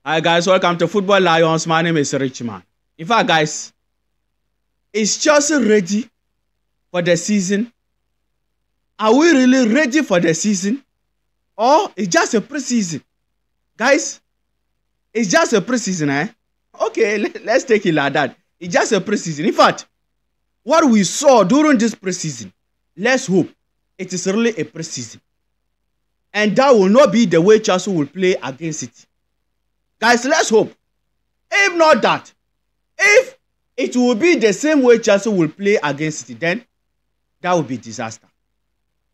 Hi guys, welcome to Football Lions. My name is Richman. In fact, guys, is Chelsea ready for the season? Are we really ready for the season? Or it's just a preseason? Guys, it's just a preseason, eh? Okay, let's take it like that. It's just a preseason. In fact, what we saw during this preseason, let's hope it is really a preseason. And that will not be the way Chelsea will play against it. Guys, let's hope. If not that, if it will be the same way Chelsea will play against it, then that will be disaster.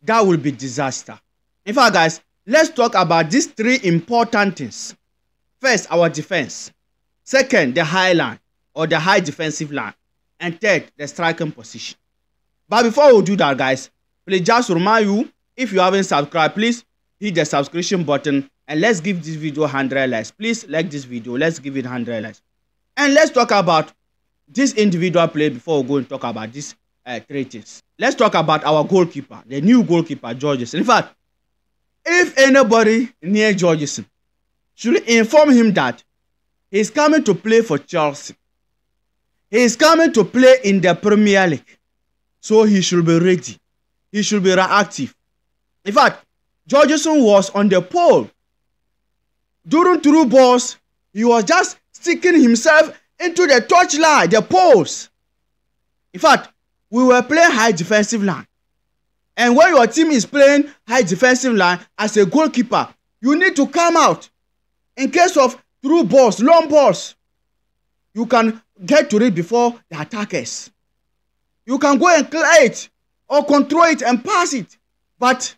That will be disaster. In fact, guys, let's talk about these three important things. First, our defense. Second, the high line or the high defensive line. And third, the striking position. But before we do that, guys, please just remind you, if you haven't subscribed, please hit the subscription button. And let's give this video 100 likes. Please like this video. Let's give it 100 likes. And let's talk about this individual play before we go and talk about these three things. Let's talk about our goalkeeper, the new goalkeeper, Georgeson. In fact, if anybody near Georgeson should inform him that he's coming to play for Chelsea. He's coming to play in the Premier League. So he should be ready. He should be reactive. In fact, Georgeson was on the pole. During through balls, he was just sticking himself into the touchline, the poles. In fact, we were playing high defensive line. And when your team is playing high defensive line as a goalkeeper, you need to come out. In case of through balls, long balls, you can get to it before the attackers. You can go and clear it or control it and pass it. But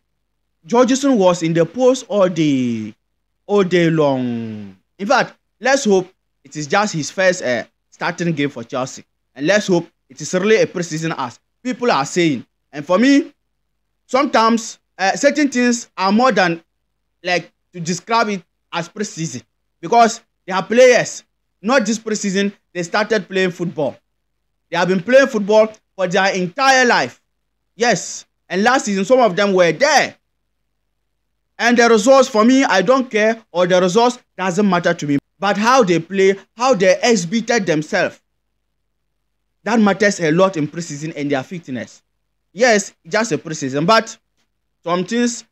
Georgeson was in the post all day long. In fact, let's hope it is just his first starting game for Chelsea. And let's hope it is really a preseason as people are saying. And for me, sometimes certain things are more than like to describe it as preseason. Because they are players. Not this preseason, they started playing football. They have been playing football for their entire life. Yes. And last season, some of them were there. And the results, for me, I don't care, or the results doesn't matter to me. But how they play, how they exhibited themselves, that matters a lot in preseason and their fitness. Yes, just a preseason, but some things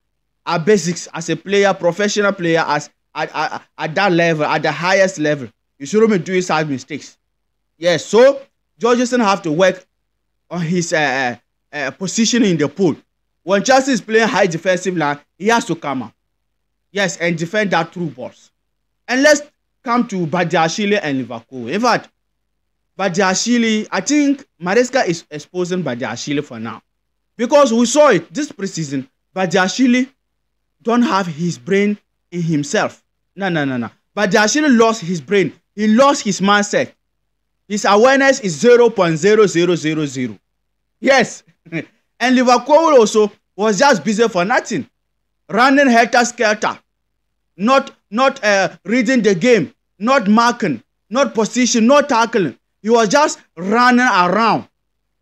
are basics as a player, professional player, as at that level, at the highest level. You shouldn't be doing such mistakes. Yes, so Georgeson have to work on his position in the pool. When Chelsea is playing high defensive line, he has to come out. Yes, and defend that through balls. And let's come to Badiashile and Liverpool. In fact, Badiashile, I think Maresca is exposing Badiashile for now. Because we saw it this preseason, Badiashile don't have his brain in himself. No. Badiashile lost his brain. He lost his mindset. His awareness is 0.0000. Yes. And Liverpool also was just busy for nothing. Running helter-skelter. Not reading the game. Not marking. Not position. Not tackling. He was just running around.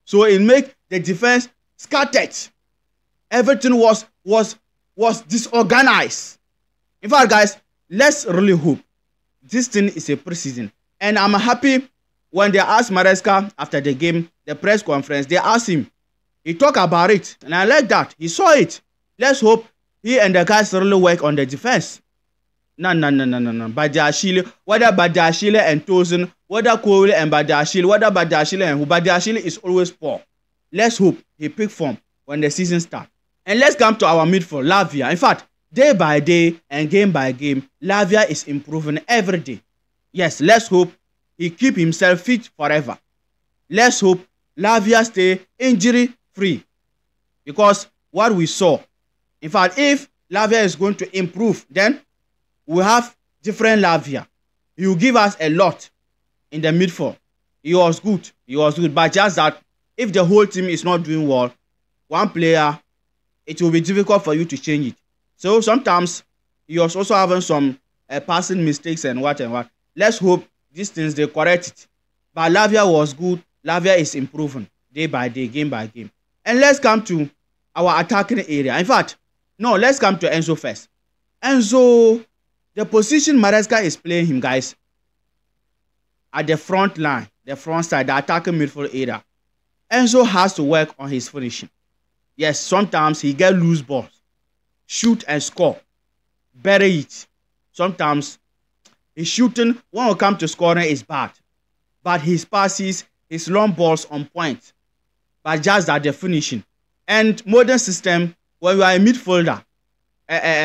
So it made the defense scattered. Everything was disorganized. In fact, guys, let's really hope this thing is a preseason. And I'm happy when they asked Maresca after the game, the press conference, they asked him. He talked about it, and I like that. He saw it. Let's hope he and the guys really work on the defense. No. Badiashile, whether Badiashile and Tosin, whether Cole and Badiashile, whether Badiashile and who, Badiashile is always poor. Let's hope he pick form when the season starts. And let's come to our midfield, Lavia. In fact, day by day and game by game, Lavia is improving every day. Yes, let's hope he keep himself fit forever. Let's hope Lavia stay injury-free. Because what we saw, in fact, if Lavia is going to improve, then we have different Lavia. He will give us a lot in the midfield. He was good. But just that, if the whole team is not doing well, one player, it will be difficult for you to change it. So sometimes he was also having some passing mistakes and what. Let's hope these things, they correct it. But Lavia was good. Lavia is improving day by day, game by game. And let's come to our attacking area. In fact, no, let's come to Enzo first. Enzo The position Maresca is playing him, guys, at the front line, the front side, the attacking midfield area, Enzo has to work on his finishing. Yes, sometimes he get loose balls, shoot and score, bury it. Sometimes his shooting, when it comes to scoring, is bad, but his passes, his long balls on point, but just at the finishing. And modern system, when you are a midfielder,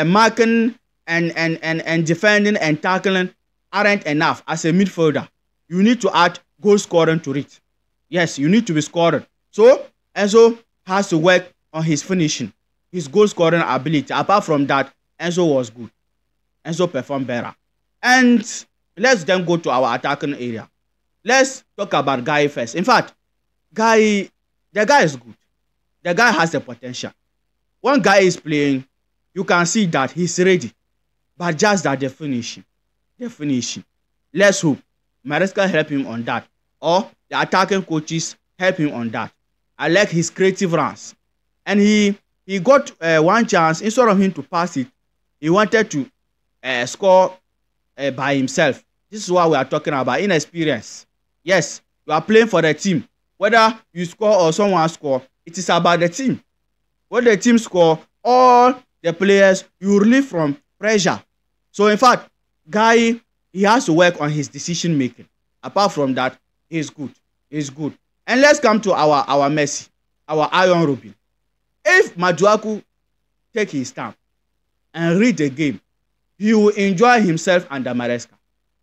marking and defending and tackling aren't enough as a midfielder. You need to add goal scoring to it. Yes, you need to be scoring. So Enzo has to work on his finishing, his goal scoring ability. Apart from that, Enzo was good. Enzo performed better. And let's then go to our attacking area. Let's talk about Guy first. In fact, the guy is good. The guy has the potential. When Guy is playing, you can see that he's ready. But just that the finishing. Let's hope Maresca help him on that. Or the attacking coaches help him on that. I like his creative runs. And he got one chance. Instead of him to pass it, he wanted to score by himself. This is what we are talking about, inexperience. Yes, you are playing for the team. Whether you score or someone score, it is about the team. When the team score, all the players, you relieve from pressure. So in fact, Guy, he has to work on his decision making. Apart from that, he's good. He's good. And let's come to our Messi, our Iron Robin. If Maduaku take his time and read the game, he will enjoy himself under Maresca.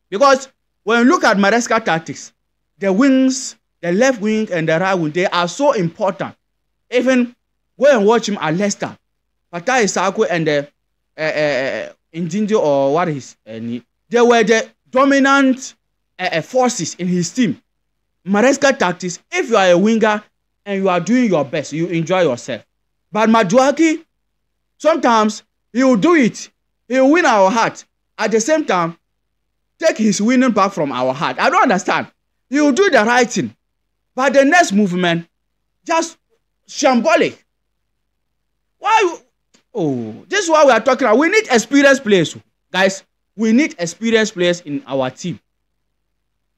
Because when you look at Maresca tactics, the wings, the left wing and the right wing, they are so important. Even go and watch him at Leicester. Patai Isako and the Injinjo or what is they were the dominant forces in his team. Maresca tactics, if you are a winger and you are doing your best, you enjoy yourself. But Maduaki, sometimes he will do it. He will win our heart. At the same time, take his winning back from our heart. I don't understand. He will do the right thing. But the next movement, just shambolic. Why? Oh, this is what we are talking about. We need experienced players. Guys, we need experienced players in our team.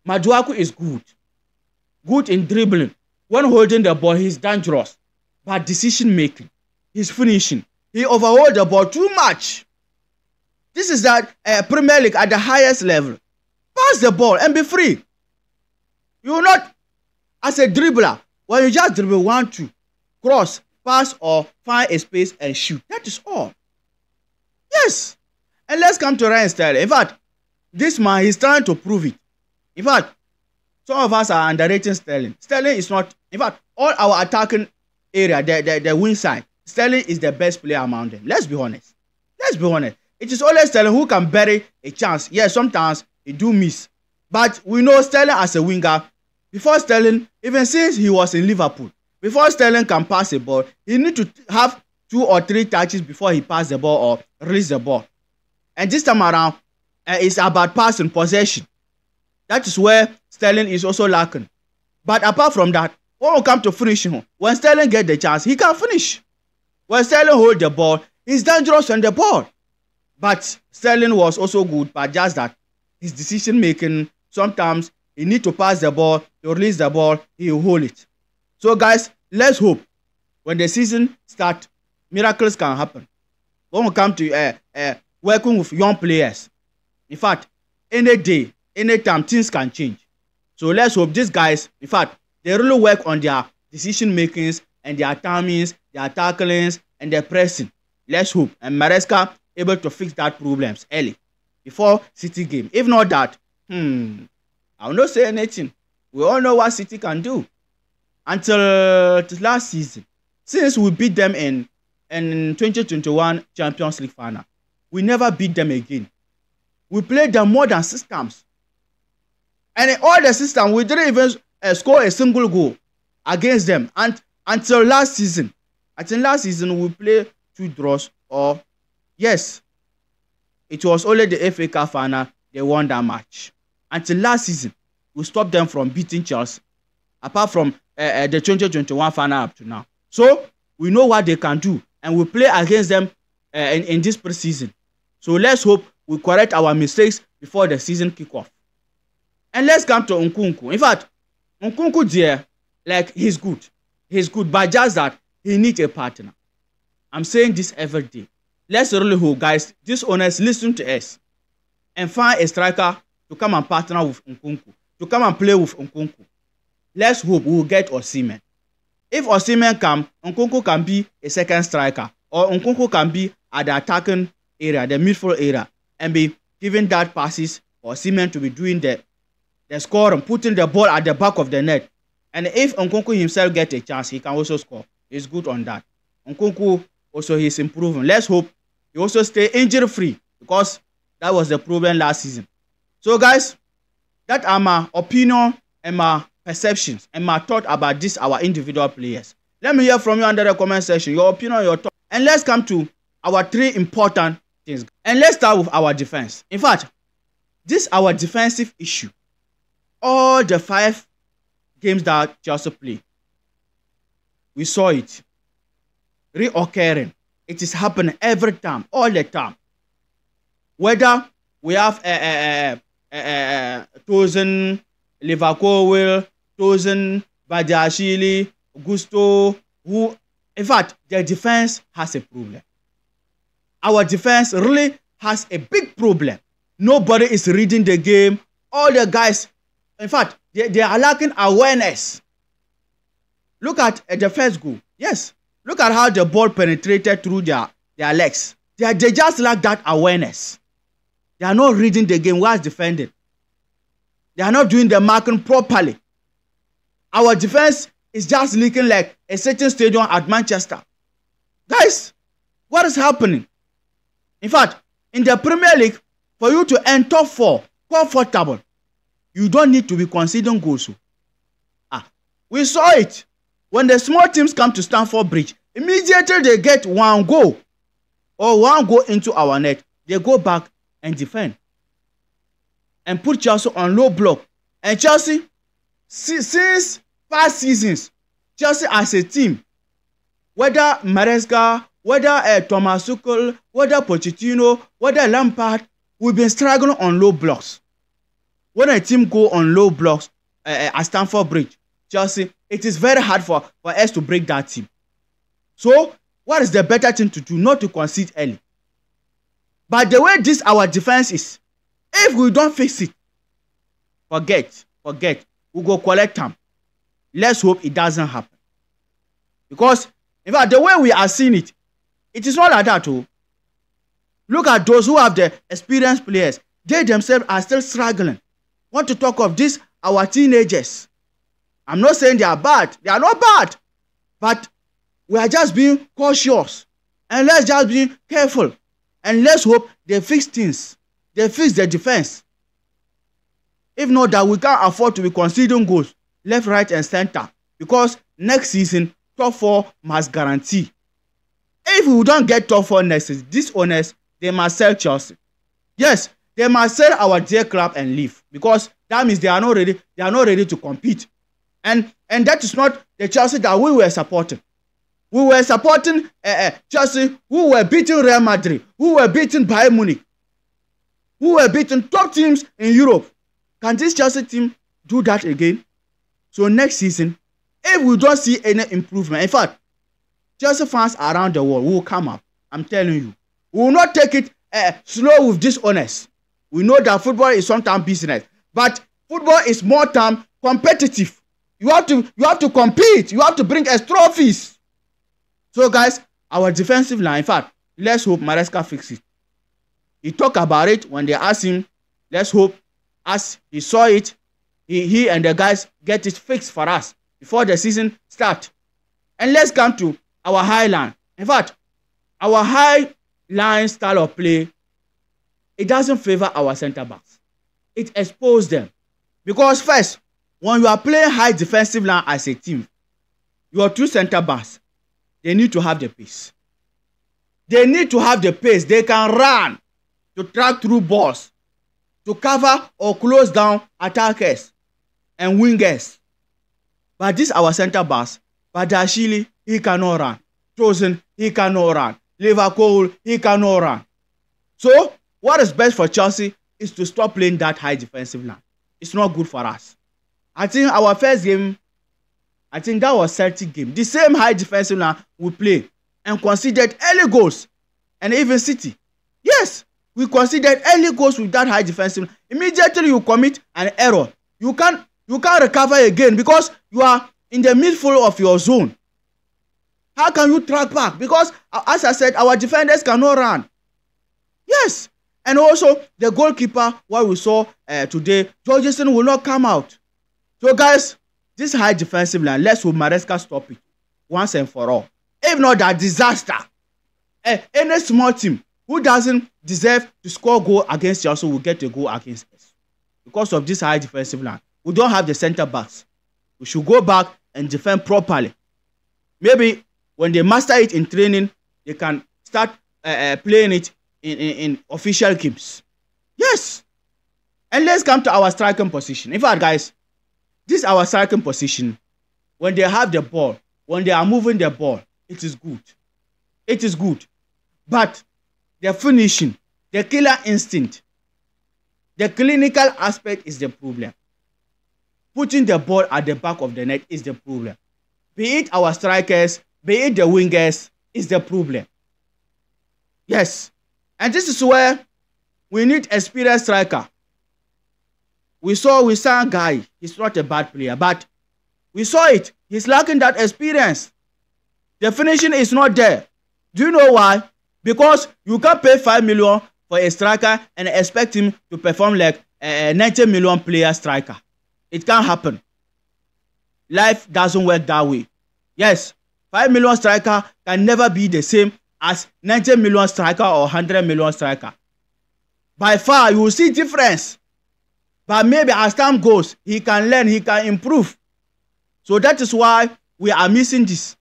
Maduaku is good. Good in dribbling. When holding the ball, he's dangerous. But decision making, he's finishing. He overhold the ball too much. This is that Premier League at the highest level. Pass the ball and be free. You will not, as a dribbler, when you just dribble 1-2, cross, pass or find a space and shoot. That is all. Yes. And let's come to Ryan Sterling. In fact, this man, he's trying to prove it. In fact, some of us are underrating Sterling. Sterling is not, in fact, all our attacking area, the wing side, Sterling is the best player among them. Let's be honest. Let's be honest. It is always Sterling who can bury a chance. Yes, sometimes he do miss. But we know Sterling as a winger. Before Sterling, even since he was in Liverpool, before Sterling can pass a ball, he need to have 2 or 3 touches before he pass the ball or release the ball. And this time around, it's about passing possession. That is where Sterling is also lacking. But apart from that, when we come to finishing, when Sterling get the chance, he can finish. When Sterling hold the ball, he's dangerous on the ball. But Sterling was also good, but just that his decision making, sometimes he need to pass the ball, to release the ball, he will hold it. So guys, let's hope when the season starts, miracles can happen. When we come to working with young players, in fact, any day, anytime, things can change. So let's hope these guys, in fact, they really work on their decision makings and their timings, their tacklings, and their pressing. Let's hope. And Maresca able to fix that problems early before City game. If not that, I will not say anything. We all know what City can do. Until last season, since we beat them in 2021 Champions League final, we never beat them again. We played them more than 6 times. And in all the systems, we didn't even score a single goal against them. And until last season, we played 2 draws. Or yes, it was only the FA Cup final they won that match. Until last season, we stopped them from beating Chelsea. Apart from the 2021 final up to now. So we know what they can do, and we play against them in this preseason. So let's hope we correct our mistakes before the season kick off. And let's come to Nkunku. In fact, Nkunku dear, like he's good, but just that he needs a partner. I'm saying this every day. Let's really hope, guys, these owners listen to us and find a striker to come and partner with Nkunku, to come and play with Nkunku. Let's hope we will get Osimhen. If Osimhen come, Nkunku can be a second striker, or Nkunku can be at the attacking area, the midfield area, and be giving that passes for Osimhen to be doing the scoring, putting the ball at the back of the net. And if Nkunku himself gets a chance, he can also score. He's good on that. Nkunku also he's improving. Let's hope he also stay injury free, because that was the problem last season. So guys, that are my opinion and my perceptions and my thought about this our individual players. Let me hear from you under the comment section, your opinion, your thought. And let's come to our 3 important things. And let's start with our defense. In fact, this our defensive issue. All the 5 games that Chelsea play, we saw it reoccurring. It is happening every time, all the time. Whether we have Tosin, Liverpool, Tosin, Badiashile, Gusto, who, in fact, their defense has a problem. Our defense really has a big problem. Nobody is reading the game. All the guys, in fact, they are lacking awareness. Look at the first goal. Yes, look at how the ball penetrated through their legs. They just lack that awareness. They are not reading the game whilst defending. They are not doing the marking properly. Our defense is just leaking like a certain stadium at Manchester. Guys, what is happening? In fact, in the Premier League, for you to end top 4 comfortable, you don't need to be conceding goals. We saw it. When the small teams come to Stamford Bridge, immediately they get 1 goal or 1 goal into our net, they go back and defend and put Chelsea on low block. And Chelsea, since past seasons, Chelsea as a team, whether Maresca, whether Thomas Tuchel, whether Pochettino, whether Lampard, we've been struggling on low blocks. When a team go on low blocks at Stamford Bridge, Chelsea, it is very hard for us to break that team. So, what is the better thing to do? Not to concede early. But the way this our defense is, if we don't fix it, forget. We go collect them. Let's hope it doesn't happen. Because, in fact, the way we are seeing it, it is not like that. Look at those who have the experienced players. They themselves are still struggling. Want to talk of this, our teenagers. I'm not saying they are bad. They are not bad. But we are just being cautious. And let's just be careful. And let's hope they fix things. They fix the defense. If not, that we can't afford to be conceding goals left, right, and center. Because next season, top 4 must guarantee. If we don't get top 4 next season, these owners, they must sell Chelsea. Yes, they must sell our dear club and leave. Because that means they are not ready. They are not ready to compete. And that is not the Chelsea that we were supporting. We were supporting Chelsea, who were beating Real Madrid, who were beating Bayern Munich, who were beating top teams in Europe. Can this Chelsea team do that again? So next season, if we don't see any improvement, in fact, Chelsea fans around the world will come up. I'm telling you. We will not take it slow with these owners. We know that football is sometimes business, but football is more time competitive. You have to compete. You have to bring us trophies. So guys, our defensive line, in fact, let's hope Maresca fixes it. He talked about it when they asked him. Let's hope as he saw it, he and the guys get it fixed for us before the season starts. And let's come to our high line. In fact, our high line style of play, it doesn't favor our center backs. It exposes them. Because first, when you are playing high defensive line as a team, your 2 center backs, they need to have the pace. They need to have the pace. They can run to track through balls, to cover or close down attackers and wingers. But this our center backs, Badiashile, he cannot run. Tosin, he cannot run. Liverpool, he cannot run. So, what is best for Chelsea is to stop playing that high defensive line. It's not good for us. I think our first game, I think that was Celtic game. The same high defensive line we play and conceded early goals. And even City. Yes, we conceded early goals with that high defensive line. Immediately you commit an error. You can't recover again because you are in the midfield of your zone. How can you track back? Because as I said, our defenders cannot run. Yes. And also the goalkeeper, what we saw today, Georgeson will not come out. So guys, this high defensive line, let's hope Maresca stop it once and for all. If not, that disaster. Any small team who doesn't deserve to score goal against Chelsea will get a goal against us. Because of this high defensive line. We don't have the center backs. We should go back and defend properly. Maybe when they master it in training, they can start playing it in official games. Yes. And let's come to our striking position. In fact, guys, this is our striking position. When they have the ball, when they are moving the ball, it is good. It is good. But the finishing, the killer instinct, the clinical aspect is the problem. Putting the ball at the back of the net is the problem. Be it our strikers, be it the wingers, is the problem. Yes. And this is where we need experienced striker. We saw a guy. He's not a bad player, but we saw it. He's lacking that experience. The finishing is not there. Do you know why? Because you can't pay 5 million for a striker and expect him to perform like a 90 million player striker. It can't happen. Life doesn't work that way. Yes, 5 million striker can never be the same as 90 million striker or 100 million striker. By far, you will see difference. But maybe as time goes, he can learn, he can improve. So that is why we are missing this.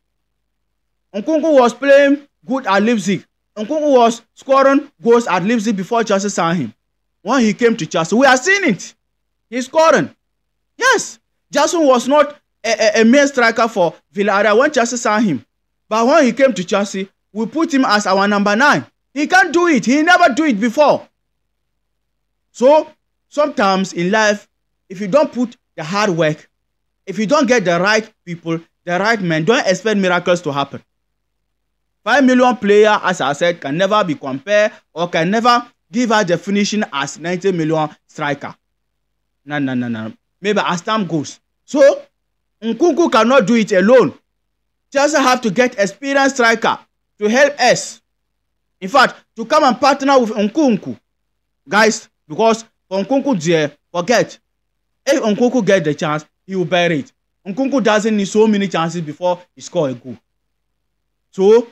Nkunku was playing good at Leipzig. Nkunku was scoring goals at Leipzig before Chelsea signed him. When he came to Chelsea, we are seeing it. He's scoring. Yes, Jason was not a main striker for Villarreal when Chelsea signed him. But when he came to Chelsea, we put him as our number 9. He can't do it. He never do it before. So, sometimes in life, if you don't put the hard work, if you don't get the right people, the right men, don't expect miracles to happen. 5 million player, as I said, can never be compared or can never give us the finishing as 90 million striker. No. Maybe as time goes. So, Nkunku cannot do it alone. Chelsea have to get experienced striker to help us. In fact, to come and partner with Nkunku. Guys, because for Nkunku there, forget. If Nkunku get the chance, he will bear it. Nkunku doesn't need so many chances before he score a goal. So,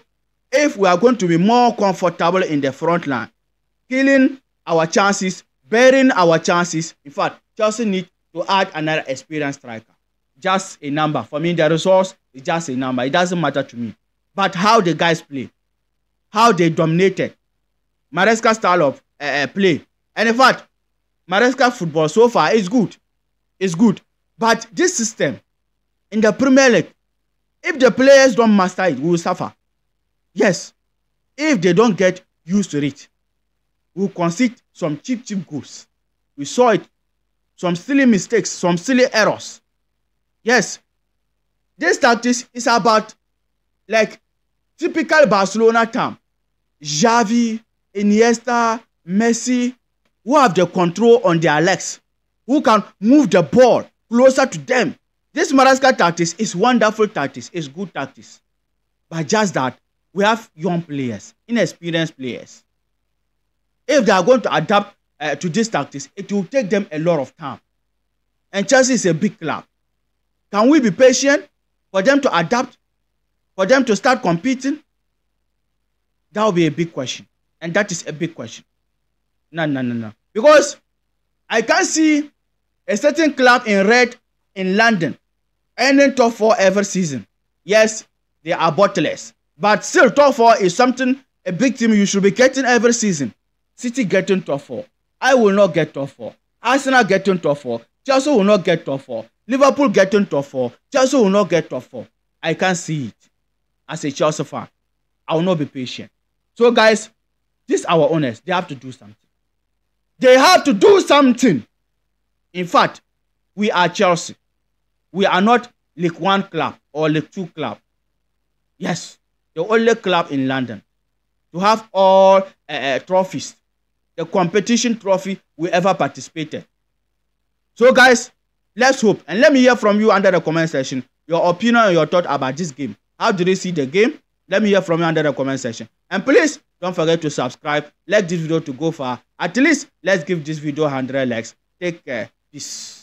if we are going to be more comfortable in the front line, killing our chances, bearing our chances, in fact, Chelsea need to add another experienced striker. Just a number. For me, the resource is just a number. It doesn't matter to me. But how the guys play, how they dominated, Maresca style of play. And in fact, Maresca football so far is good. It's good. But this system, in the Premier League, if the players don't master it, we will suffer. Yes. If they don't get used to it, we will concede some cheap goals. We saw it. Some silly mistakes, some silly errors. Yes. This tactics is about like typical Barcelona term. Xavi, Iniesta, Messi, who have the control on their legs, who can move the ball closer to them. This Maresca tactics is wonderful tactics, it's good tactics. But just that, we have young players, inexperienced players. If they are going to adapt to these tactics, it will take them a lot of time. And Chelsea is a big club. Can we be patient for them to adapt, for them to start competing? That will be a big question. And that is a big question. No. Because I can't see a certain club in red in London ending top 4 every season. Yes, they are bottlers. But still, top 4 is something, a big team you should be getting every season. City getting top 4. I will not get top 4. Arsenal getting top 4. Chelsea will not get top 4. Liverpool getting top 4. Chelsea will not get top 4. I can't see it. As a Chelsea fan, I will not be patient. So guys, this our owners, they have to do something. They have to do something. In fact, we are Chelsea. We are not League One club or League Two club. Yes, the only club in London to have all trophies, the competition trophy we ever participated. So guys, let's hope, and let me hear from you under the comment section your opinion and your thought about this game. How did you see the game? Let me hear from you under the comment section. And please don't forget to subscribe. Like this video to go far. At least let's give this video 100 likes. Take care. Peace.